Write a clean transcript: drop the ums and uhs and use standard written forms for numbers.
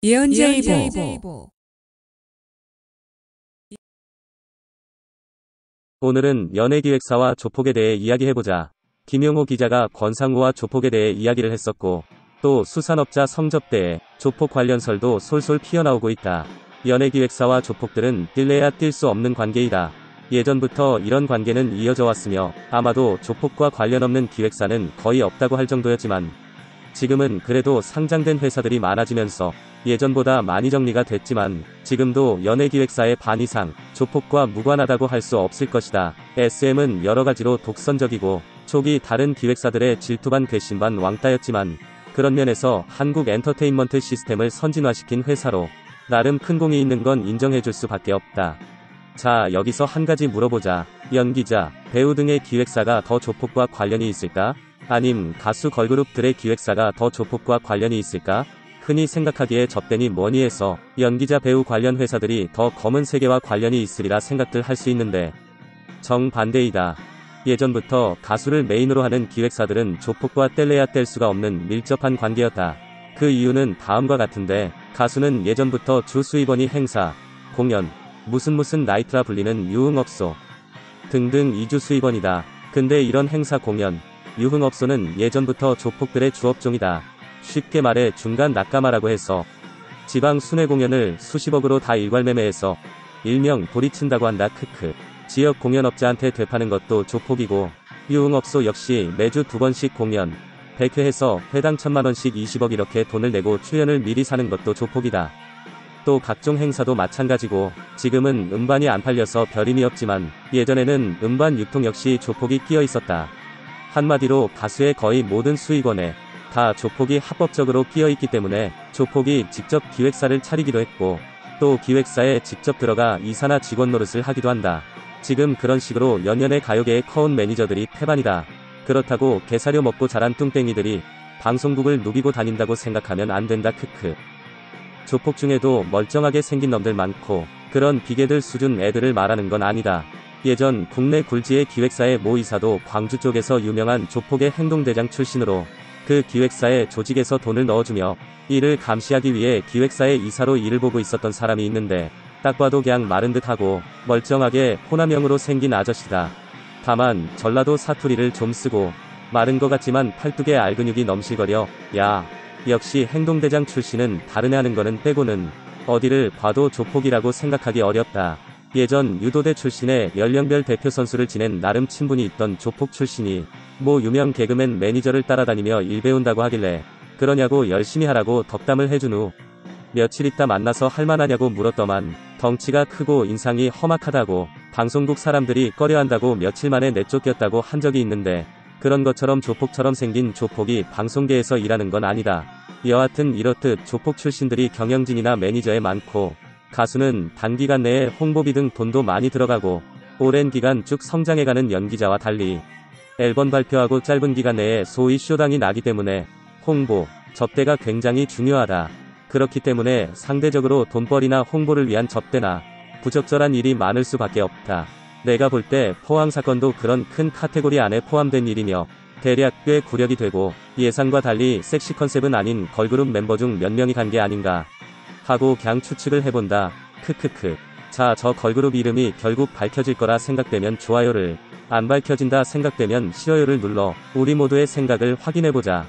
예언제이보. 오늘은 연예기획사와 조폭에 대해 이야기해보자. 김용호 기자가 권상우와 조폭에 대해 이야기를 했었고, 또 수산업자 성접대에 조폭 관련설도 솔솔 피어나오고 있다. 연예기획사와 조폭들은 뛸래야 뛸 수 없는 관계이다. 예전부터 이런 관계는 이어져 왔으며 아마도 조폭과 관련 없는 기획사는 거의 없다고 할 정도였지만, 지금은 그래도 상장된 회사들이 많아지면서 예전보다 많이 정리가 됐지만 지금도 연예기획사의 반 이상 조폭과 무관하다고 할 수 없을 것이다. SM은 여러가지로 독선적이고 초기 다른 기획사들의 질투반 괘씸반 왕따였지만 그런 면에서 한국 엔터테인먼트 시스템을 선진화시킨 회사로 나름 큰 공이 있는 건 인정해줄 수밖에 없다. 자, 여기서 한 가지 물어보자. 연기자, 배우 등의 기획사가 더 조폭과 관련이 있을까? 아님 가수 걸그룹들의 기획사가 더 조폭과 관련이 있을까? 흔히 생각하기에 접대니 뭐니 해서 연기자 배우 관련 회사들이 더 검은 세계와 관련이 있으리라 생각들 할 수 있는데 정반대이다. 예전부터 가수를 메인으로 하는 기획사들은 조폭과 뗄래야 뗄 수가 없는 밀접한 관계였다. 그 이유는 다음과 같은데, 가수는 예전부터 주 수입원이 행사, 공연, 무슨 나이트라 불리는 유흥업소 등등 2주 수입원이다. 근데 이런 행사 공연, 유흥업소는 예전부터 조폭들의 주업종이다. 쉽게 말해 중간 낙가마라고 해서 지방 순회 공연을 수십억으로 다 일괄매매해서 일명 도리친다고 한다. 크크. 지역 공연업자한테 되파는 것도 조폭이고, 유흥업소 역시 매주 2번씩 공연 100회 해서 회당 1000만원씩 20억 이렇게 돈을 내고 출연을 미리 사는 것도 조폭이다. 또 각종 행사도 마찬가지고, 지금은 음반이 안 팔려서 별 의미 없지만 예전에는 음반 유통 역시 조폭이 끼어 있었다. 한마디로 가수의 거의 모든 수익원에 다 조폭이 합법적으로 끼어 있기 때문에 조폭이 직접 기획사를 차리기도 했고, 또 기획사에 직접 들어가 이사나 직원 노릇을 하기도 한다. 지금 그런 식으로 연연의 가요계의 커온 매니저들이 태반이다. 그렇다고 개사료 먹고 자란 뚱땡이들이 방송국을 누비고 다닌다고 생각하면 안 된다. 크크. 조폭 중에도 멀쩡하게 생긴 놈들 많고 그런 비계들 수준 애들을 말하는 건 아니다. 예전 국내 굴지의 기획사의 모 이사도 광주 쪽에서 유명한 조폭의 행동대장 출신으로 그 기획사의 조직에서 돈을 넣어주며 이를 감시하기 위해 기획사의 이사로 일을 보고 있었던 사람이 있는데, 딱 봐도 그냥 마른 듯하고 멀쩡하게 호남형으로 생긴 아저씨다. 다만 전라도 사투리를 좀 쓰고 마른 것 같지만 팔뚝에 알근육이 넘실거려. 야, 역시 행동대장 출신은 다른 애 하는 거는 빼고는 어디를 봐도 조폭이라고 생각하기 어렵다. 예전 유도대 출신의 연령별 대표 선수를 지낸 나름 친분이 있던 조폭 출신이 모 유명 개그맨 매니저를 따라다니며 일 배운다고 하길래 그러냐고 열심히 하라고 덕담을 해준 후 며칠 있다 만나서 할만하냐고 물었더만 덩치가 크고 인상이 험악하다고 방송국 사람들이 꺼려한다고 며칠 만에 내쫓겼다고 한 적이 있는데, 그런 것처럼 조폭처럼 생긴 조폭이 방송계에서 일하는 건 아니다. 여하튼 이렇듯 조폭 출신들이 경영진이나 매니저에 많고, 가수는 단기간 내에 홍보비 등 돈도 많이 들어가고 오랜 기간 쭉 성장해가는 연기자와 달리 앨범 발표하고 짧은 기간 내에 소위 쇼당이 나기 때문에 홍보, 접대가 굉장히 중요하다. 그렇기 때문에 상대적으로 돈벌이나 홍보를 위한 접대나 부적절한 일이 많을 수밖에 없다. 내가 볼 때 포항 사건도 그런 큰 카테고리 안에 포함된 일이며 대략 꽤 구력이 되고, 예상과 달리 섹시 컨셉은 아닌 걸그룹 멤버 중 몇 명이 간 게 아닌가 하고 그냥 추측을 해본다. 크크크. 자, 저 걸그룹 이름이 결국 밝혀질 거라 생각되면 좋아요를, 안 밝혀진다 생각되면 싫어요를 눌러 우리 모두의 생각을 확인해보자.